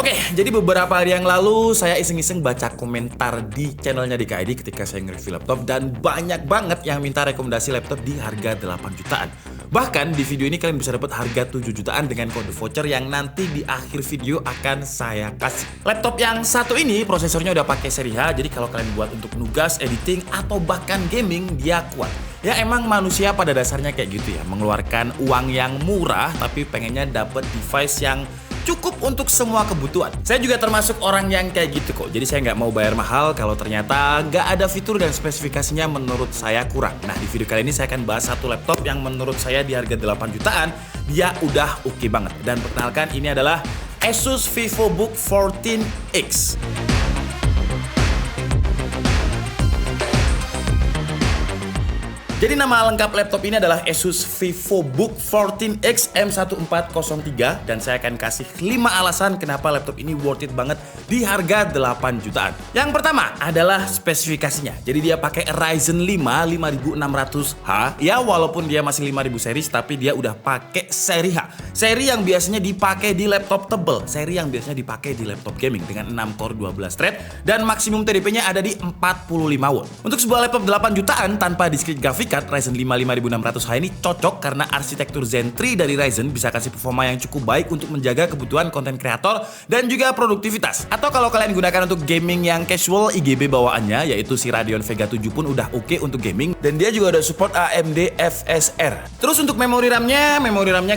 Oke, jadi beberapa hari yang lalu saya iseng-iseng baca komentar di channelnya DKID ketika saya nge-review laptop dan banyak banget yang minta rekomendasi laptop di harga 8 jutaan. Bahkan di video ini kalian bisa dapat harga 7 jutaan dengan kode voucher yang nanti di akhir video akan saya kasih. Laptop yang satu ini prosesornya udah pakai seri H, jadi kalau kalian buat untuk nugas, editing, atau bahkan gaming dia kuat. Ya emang manusia pada dasarnya kayak gitu ya, mengeluarkan uang yang murah tapi pengennya dapat device yang cukup untuk semua kebutuhan. Saya juga termasuk orang yang kayak gitu kok. Jadi saya nggak mau bayar mahal kalau ternyata nggak ada fitur dan spesifikasinya menurut saya kurang. Nah di video kali ini saya akan bahas satu laptop yang menurut saya di harga 8 jutaan dia udah oke banget. Dan perkenalkan ini adalah Asus VivoBook 14X. Jadi nama lengkap laptop ini adalah Asus VivoBook 14X M1403 dan saya akan kasih 5 alasan kenapa laptop ini worth it banget di harga 8 jutaan. Yang pertama adalah spesifikasinya. Jadi dia pakai Ryzen 5 5600H. Ya walaupun dia masih 5000 series tapi dia udah pakai seri H. Seri yang biasanya dipakai di laptop tebel, seri yang biasanya dipakai di laptop gaming dengan 6 core 12 thread dan maksimum TDP-nya ada di 45 watt. Untuk sebuah laptop 8 jutaan tanpa discrete grafik Ryzen 5 5600H ini cocok karena arsitektur Zen 3 dari Ryzen bisa kasih performa yang cukup baik untuk menjaga kebutuhan konten kreator dan juga produktivitas. Atau kalau kalian gunakan untuk gaming yang casual, IGB bawaannya yaitu si Radeon Vega 7 pun udah oke untuk gaming dan dia juga udah support AMD FSR. Terus untuk memori RAM-nya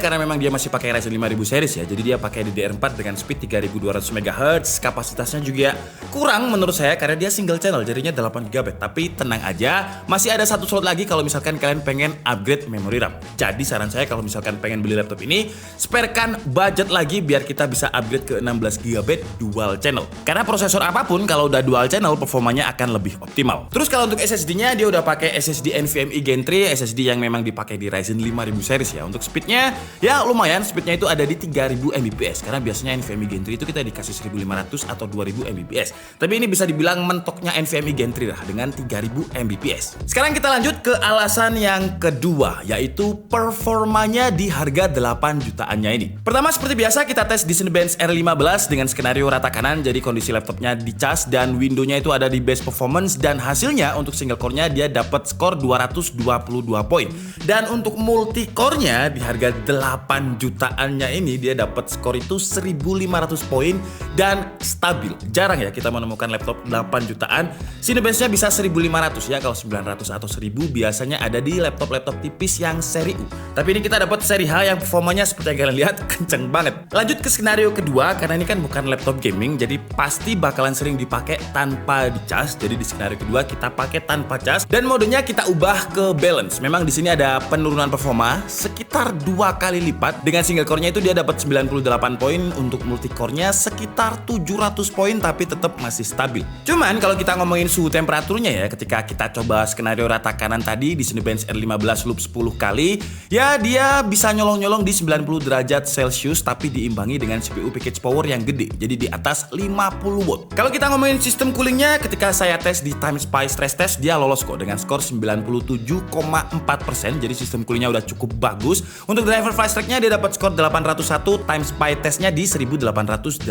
karena memang dia masih pakai Ryzen 5000 series ya. Jadi dia pakai DDR4 dengan speed 3200 MHz. Kapasitasnya juga kurang menurut saya karena dia single channel jadinya 8 GB. Tapi tenang aja, masih ada satu slot lagi kalau misalkan kalian pengen upgrade memori RAM. Jadi saran saya kalau misalkan pengen beli laptop ini, sparekan budget lagi biar kita bisa upgrade ke 16 GB dual channel. Karena prosesor apapun kalau udah dual channel performanya akan lebih optimal. Terus kalau untuk SSD-nya dia udah pakai SSD NVMe Gen 3, SSD yang memang dipakai di Ryzen 5000 series ya. Untuk speednya ya lumayan, speednya itu ada di 3000 Mbps karena biasanya NVMe Gen 3 itu kita dikasih 1500 atau 2000 Mbps. Tapi ini bisa dibilang mentoknya NVMe Gen 3 lah dengan 3000 Mbps. Sekarang kita lanjut ke alasan yang kedua, yaitu performanya di harga 8 jutaannya ini. Pertama seperti biasa kita tes di Cinebench R15 dengan skenario rata kanan, jadi kondisi laptopnya dicas dan windownya itu ada di best performance dan hasilnya untuk single core-nya dia dapat skor 222 poin. Dan untuk multi core-nya di harga 8 jutaannya ini dia dapat skor itu 1500 poin dan stabil. Jarang ya kita menemukan laptop 8 jutaan Cinebench-nya bisa 1500 ya, kalau 900 atau 1000 biasanya ada di laptop-laptop tipis yang seri U. Tapi ini kita dapat seri H yang performanya seperti yang kalian lihat kenceng banget. Lanjut ke skenario kedua, karena ini kan bukan laptop gaming, jadi pasti bakalan sering dipakai tanpa dicas. Jadi di skenario kedua kita pakai tanpa cas dan modenya kita ubah ke balance. Memang di sini ada penurunan performa sekitar 2 kali lipat. Dengan single core-nya itu dia dapat 98 poin, untuk multi core-nya sekitar 700 poin tapi tetap masih stabil. Cuman kalau kita ngomongin suhu temperaturnya ya, ketika kita coba skenario rata kanan tadi di Cinebench R15 loop 10 kali, ya dia bisa nyolong-nyolong di 90 derajat Celcius tapi diimbangi dengan CPU package power yang gede, jadi di atas 50 watt. Kalau kita ngomongin sistem coolingnya, ketika saya tes di TimeSpy stress test dia lolos kok dengan skor 97,4%, jadi sistem coolingnya udah cukup bagus. Untuk driver flash track-nya dia dapat skor 801, TimeSpy testnya di 1885.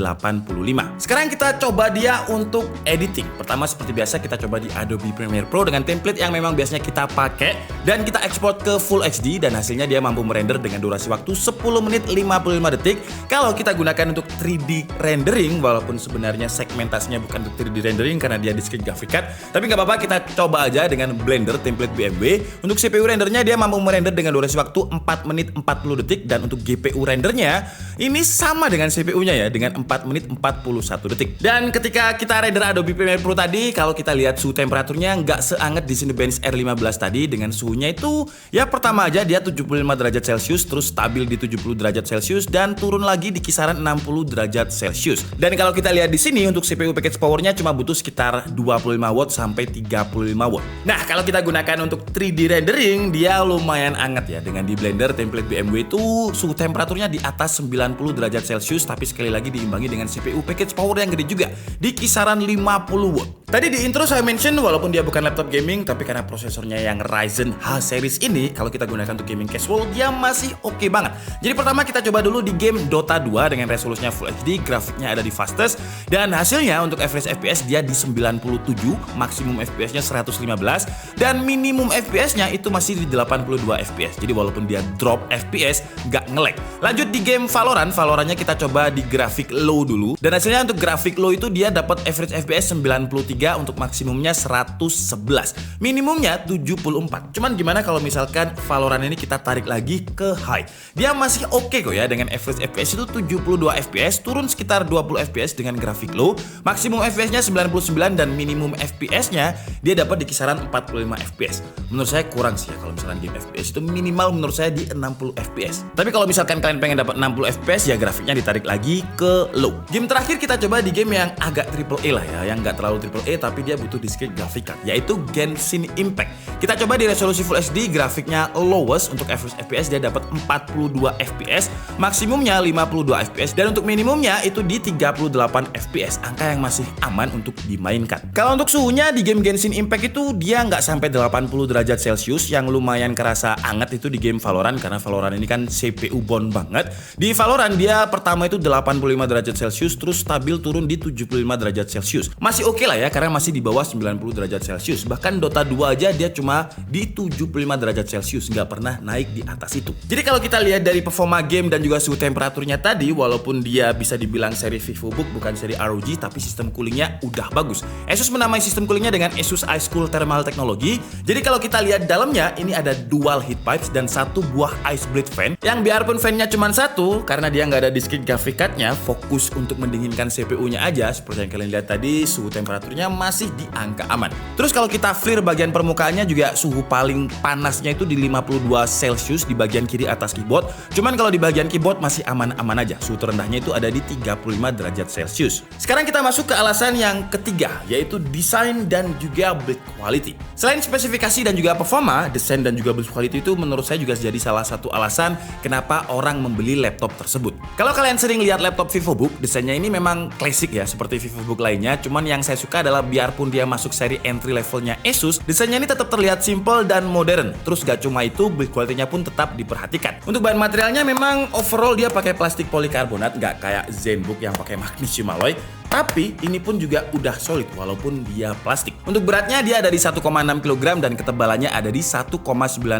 Sekarang kita coba dia untuk editing. Pertama seperti biasa kita coba di Adobe Premiere Pro dengan template yang memang biasanya kita pakai dan kita ekspor ke Full HD dan hasilnya dia mampu merender dengan durasi waktu 10 menit 55 detik. Kalau kita gunakan untuk 3D rendering, walaupun sebenarnya segmentasinya bukan untuk 3D rendering karena dia discrete graphic card, tapi nggak apa-apa, kita coba aja dengan Blender template BMW. Untuk CPU rendernya dia mampu merender dengan durasi waktu 4 menit 40 detik dan untuk GPU rendernya ini sama dengan CPU-nya ya, dengan 4 menit 41 detik. Dan ketika kita render Adobe Premiere Pro tadi, kalau kita lihat suhu temperaturnya nggak seanget di Cinebench R15 tadi. Dengan suhunya itu ya pertama aja dia 75 derajat Celcius, terus stabil di 70 derajat Celcius dan turun lagi di kisaran 60 derajat Celcius. Dan kalau kita lihat di sini untuk CPU package powernya cuma butuh sekitar 25 watt sampai 35 watt. Nah kalau kita gunakan untuk 3D rendering dia lumayan anget ya. Dengan di Blender template BMW itu suhu temperaturnya di atas 90 derajat Celcius tapi sekali lagi diimbangi dengan CPU package power yang gede juga di kisaran 50 watt. Tadi di intro saya mention walaupun dia bukan laptop gaming, tapi karena prosesornya yang Ryzen H series ini, kalau kita gunakan untuk gaming casual, dia masih oke banget. Jadi pertama kita coba dulu di game Dota 2 dengan resolusinya Full HD, grafiknya ada di fastest, dan hasilnya untuk average FPS dia di 97, maksimum FPS-nya 115, dan minimum FPS-nya itu masih di 82 FPS. Jadi walaupun dia drop FPS, nggak nge-lag. Lanjut di game Valorant-nya kita coba di grafik low dulu, dan hasilnya untuk grafik low itu dia dapat average FPS 93, untuk maksimumnya 111, minimumnya 74. Cuman gimana kalau misalkan Valorant ini kita tarik lagi ke high, dia masih oke kok ya, dengan average FPS itu 72 FPS, turun sekitar 20 FPS dengan grafik low, maksimum FPS-nya 99, dan minimum FPS-nya dia dapat di kisaran 45 FPS. Menurut saya kurang sih ya kalau misalkan game FPS itu minimal menurut saya di 60 FPS. Tapi kalau misalkan kalian pengen dapat 60 FPS ya grafiknya ditarik lagi ke low. Game terakhir kita coba di game yang agak AAA lah ya, yang nggak terlalu AAA tapi dia butuh discrete graphic card, yaitu Genshin Impact. Kita coba di resolusi Full HD, grafiknya lowest, untuk average FPS dia dapat 42 FPS, maksimumnya 52 FPS, dan untuk minimumnya itu di 38 FPS, angka yang masih aman untuk dimainkan. Kalau untuk suhunya di game Genshin Impact itu dia nggak sampai 80 derajat Celcius, yang lumayan kerasa anget itu di game Valorant, karena Valorant ini kan CPU bound banget. Di Valorant dia pertama itu 85 derajat Celcius, terus stabil turun di 75 derajat Celcius. Masih oke lah ya, karena masih di bawah 90 derajat Celcius. Bahkan Dota 2 aja dia cuma di 75 derajat Celcius, nggak pernah naik di atas itu. Jadi kalau kita lihat dari performa game dan juga suhu temperaturnya tadi, walaupun dia bisa dibilang seri VivoBook bukan seri ROG, tapi sistem coolingnya udah bagus. Asus menamai sistem coolingnya dengan Asus Ice Cool Thermal Technology. Jadi kalau kita lihat dalamnya, ini ada dual heat pipes dan satu buah ice blade fan, yang biarpun fan-nya cuma satu, karena dia nggak ada discrete graphic card-nya, fokus untuk mendinginkan CPU-nya aja. Seperti yang kalian lihat tadi, suhu temperaturnya masih di angka aman. Terus kalau kita flare bagian permukaannya juga suhu paling panasnya itu di 52 Celcius di bagian kiri atas keyboard. Cuman kalau di bagian keyboard masih aman-aman aja. Suhu terendahnya itu ada di 35 derajat Celcius. Sekarang kita masuk ke alasan yang ketiga, yaitu desain dan juga build quality. Selain spesifikasi dan juga performa, desain dan juga build quality itu menurut saya juga jadi salah satu alasan kenapa orang membeli laptop tersebut. Kalau kalian sering lihat laptop VivoBook, desainnya ini memang klasik ya, seperti VivoBook lainnya. Cuman yang saya suka adalah biarpun dia masuk seri entry levelnya Asus, desainnya ini tetap terlihat simple dan modern. Terus gak cuma itu, build quality-nya pun tetap diperhatikan. Untuk bahan materialnya memang overall dia pakai plastik polikarbonat, gak kayak ZenBook yang pakai magnesium alloy. Tapi ini pun juga udah solid walaupun dia plastik. Untuk beratnya dia ada di 1,6 kg dan ketebalannya ada di 1,9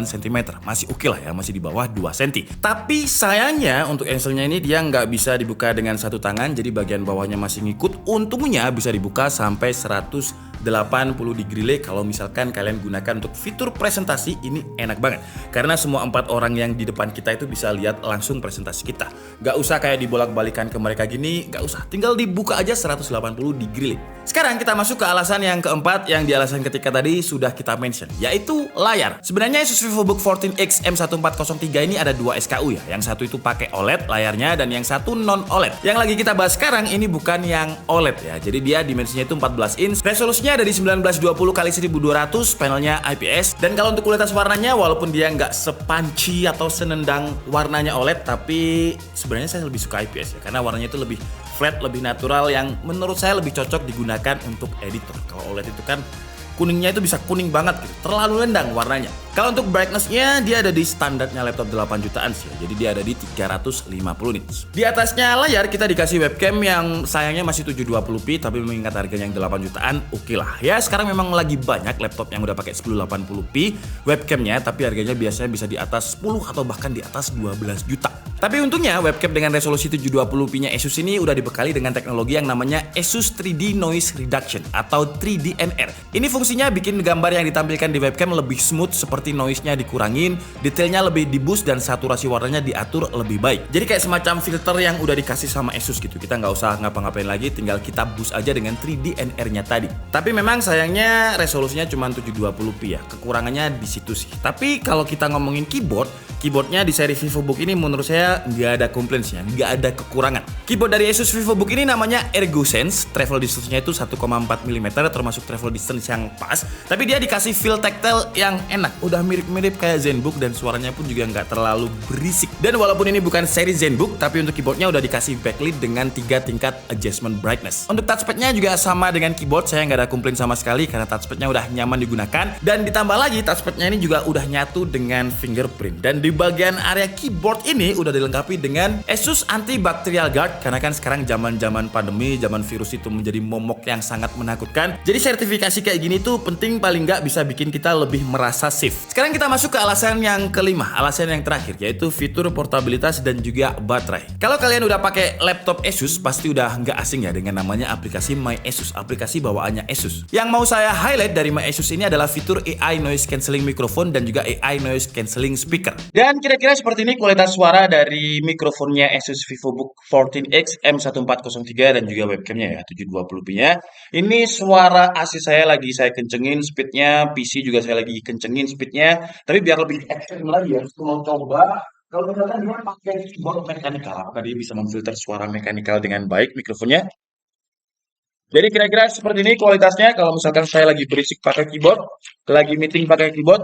cm. Masih oke lah ya, masih di bawah 2 cm. Tapi sayangnya untuk enselnya ini dia nggak bisa dibuka dengan satu tangan, jadi bagian bawahnya masih ngikut. Untungnya bisa dibuka sampai 180 degree lay. Kalau misalkan kalian gunakan untuk fitur presentasi, ini enak banget. Karena semua 4 orang yang di depan kita itu bisa lihat langsung presentasi kita. Gak usah kayak dibolak-balikan ke mereka gini, gak usah. Tinggal dibuka aja 180 degree lay. Sekarang kita masuk ke alasan yang keempat, yang di alasan ketika tadi sudah kita mention, yaitu layar. Sebenarnya Asus VivoBook 14X M1403 ini ada 2 SKU ya. Yang satu itu pakai OLED layarnya dan yang satu non OLED. Yang lagi kita bahas sekarang ini bukan yang OLED ya. Jadi dia dimensinya itu 14 inch, resolusinya ada di 1920x1200, panelnya IPS. Dan kalau untuk kualitas warnanya, walaupun dia nggak sepanci atau senendang warnanya OLED, tapi sebenarnya saya lebih suka IPS ya, karena warnanya itu lebih flat, lebih natural, yang menurut saya lebih cocok digunakan untuk editor. Kalau OLED itu kan kuningnya itu bisa kuning banget gitu, terlalu lendang warnanya. Kalau untuk brightness-nya dia ada di standarnya laptop 8 jutaan sih ya. Jadi dia ada di 350 nits. Di atasnya layar kita dikasih webcam yang sayangnya masih 720p, tapi mengingat harganya yang 8 jutaan, oke lah. Ya sekarang memang lagi banyak laptop yang udah pakai 1080p webcamnya, tapi harganya biasanya bisa di atas 10 atau bahkan di atas 12 juta. Tapi untungnya webcam dengan resolusi 720p-nya Asus ini udah dibekali dengan teknologi yang namanya Asus 3D Noise Reduction atau 3DNR. Ini fungsinya bikin gambar yang ditampilkan di webcam lebih smooth, seperti noise-nya dikurangin, detailnya lebih di-boost, dan saturasi warnanya diatur lebih baik. Jadi kayak semacam filter yang udah dikasih sama Asus gitu. Kita nggak usah ngapa-ngapain lagi, tinggal kita boost aja dengan 3DNR-nya tadi. Tapi memang sayangnya resolusinya cuma 720p ya. Kekurangannya di situ sih. Tapi kalau kita ngomongin keyboardnya di seri VivoBook ini menurut saya saya nggak ada komplainsnya, nggak ada kekurangan. Keyboard dari Asus VivoBook ini namanya ErgoSense. Travel distance-nya itu 1,4 mm, termasuk travel distance yang pas. Tapi dia dikasih feel tactile yang enak. Udah mirip-mirip kayak ZenBook dan suaranya pun juga nggak terlalu berisik. Dan walaupun ini bukan seri ZenBook, tapi untuk keyboardnya udah dikasih backlit dengan 3 tingkat adjustment brightness. Untuk touchpadnya juga sama dengan keyboard, saya nggak ada komplain sama sekali karena touchpadnya udah nyaman digunakan. Dan ditambah lagi touchpadnya ini juga udah nyatu dengan fingerprint. Dan di bagian area keyboard ini udah dilengkapi dengan Asus Antibacterial Guard karena kan sekarang zaman-zaman pandemi, zaman virus itu menjadi momok yang sangat menakutkan. Jadi sertifikasi kayak gini tuh penting, paling nggak bisa bikin kita lebih merasa safe. Sekarang kita masuk ke alasan yang kelima, alasan yang terakhir, yaitu fitur portabilitas dan juga baterai. Kalau kalian udah pakai laptop Asus, pasti udah nggak asing ya dengan namanya aplikasi My Asus, aplikasi bawaannya Asus. Yang mau saya highlight dari My Asus ini adalah fitur AI Noise Cancelling Microphone dan juga AI Noise Cancelling Speaker. Dan kira-kira seperti ini kualitas suara dari mikrofonnya Asus VivoBook 14X M1403 dan juga webcamnya ya 720p-nya. Ini suara AC saya lagi saya kencengin speednya, PC juga saya lagi kencengin speednya. Tapi biar lebih ekstrem lagi ya, mau coba kalau misalkan dia pakai keyboard mekanikal, apakah dia bisa memfilter suara mekanikal dengan baik mikrofonnya? Jadi kira-kira seperti ini kualitasnya kalau misalkan saya lagi berisik pakai keyboard, lagi meeting pakai keyboard,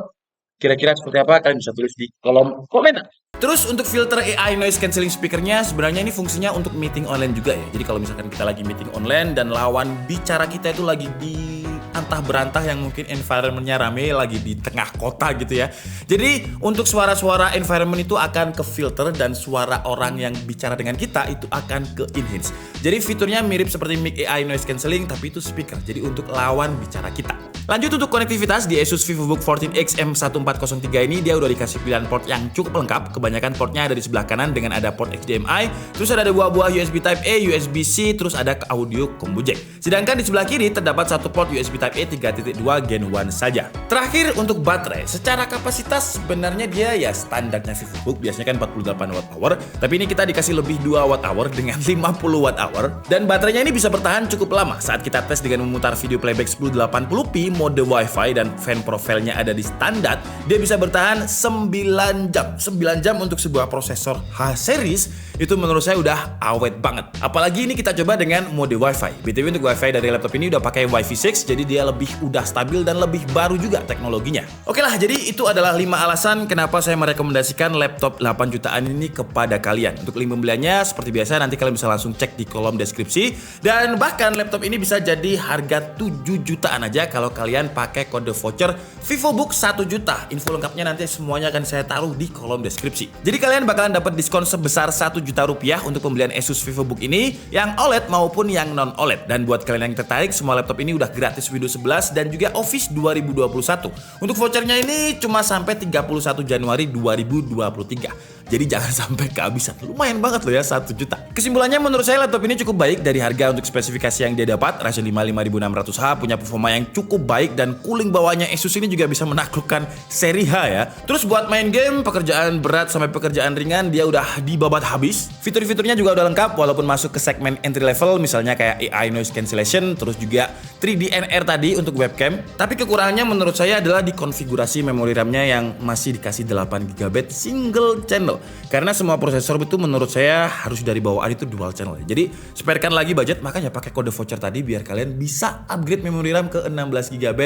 kira-kira seperti apa? Kalian bisa tulis di kolom komentar. Terus untuk filter AI Noise Cancelling Speakernya sebenarnya ini fungsinya untuk meeting online juga ya. Jadi kalau misalkan kita lagi meeting online dan lawan bicara kita itu lagi di antah berantah yang mungkin environmentnya rame, lagi di tengah kota gitu ya. Jadi untuk suara-suara environment itu akan ke filter dan suara orang yang bicara dengan kita itu akan ke enhance. Jadi fiturnya mirip seperti mic AI Noise Cancelling tapi itu speaker. Jadi untuk lawan bicara kita. Lanjut untuk konektivitas di Asus VivoBook 14X M1403 ini dia udah dikasih pilihan port yang cukup lengkap. Kebanyakan portnya ada di sebelah kanan dengan ada port HDMI, terus ada dua buah USB Type A, USB-C, terus ada audio combo jack. Sedangkan di sebelah kiri terdapat satu port USB Type A 3.2 Gen 1 saja. Terakhir untuk baterai, secara kapasitas sebenarnya dia ya standarnya VivoBook, biasanya kan 48 Wh, tapi ini kita dikasih lebih 2 Wh dengan 50 Wh. Dan baterainya ini bisa bertahan cukup lama saat kita tes dengan memutar video playback 1080p mode Wi-Fi dan fan profile-nya ada di standar, dia bisa bertahan 9 jam. 9 jam untuk sebuah prosesor H-series itu menurut saya udah awet banget. Apalagi ini kita coba dengan mode Wi-Fi. BTW untuk Wi-Fi dari laptop ini udah pakai Wi-Fi 6, jadi dia lebih udah stabil dan lebih baru juga teknologinya. Oke lah, jadi itu adalah 5 alasan kenapa saya merekomendasikan laptop 8 jutaan ini kepada kalian. Untuk link pembeliannya seperti biasa nanti kalian bisa langsung cek di kolom deskripsi. Dan bahkan laptop ini bisa jadi harga 7 jutaan aja kalau kalian pakai kode voucher VivoBook 1 juta. Info lengkapnya nanti semuanya akan saya taruh di kolom deskripsi. Jadi kalian bakalan dapat diskon sebesar 1 juta rupiah untuk pembelian Asus VivoBook ini, yang OLED maupun yang non OLED. Dan buat kalian yang tertarik, semua laptop ini udah gratis Windows 11 dan juga Office 2021. Untuk vouchernya ini cuma sampai 31 Januari 2023. Jadi jangan sampai kehabisan. Lumayan banget loh ya 1 juta. Kesimpulannya menurut saya laptop ini cukup baik dari harga untuk spesifikasi yang dia dapat. Ryzen 5 5600H punya performa yang cukup baik dan cooling bawahnya Asus ini juga bisa menaklukkan seri H ya. Terus buat main game, pekerjaan berat sampai pekerjaan ringan dia udah dibabat habis. Fitur-fiturnya juga udah lengkap walaupun masuk ke segmen entry level misalnya kayak AI Noise Cancellation, terus juga 3D NR tadi untuk webcam. Tapi kekurangannya menurut saya adalah di konfigurasi memori RAM-nya yang masih dikasih 8GB single channel. Karena semua prosesor itu menurut saya harus dari bawaan itu dual channel. Jadi sparekan lagi budget, makanya pakai kode voucher tadi biar kalian bisa upgrade memori RAM ke 16GB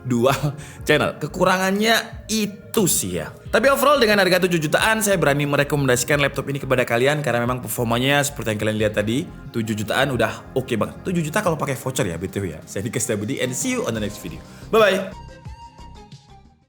dual channel. Kekurangannya itu sih ya. Tapi overall dengan harga 7 jutaan saya berani merekomendasikan laptop ini kepada kalian karena memang performanya seperti yang kalian lihat tadi 7 jutaan udah oke banget. 7 juta kalau pakai voucher ya BTW ya. Saya Dika Setiabudi and see you on the next video. Bye bye.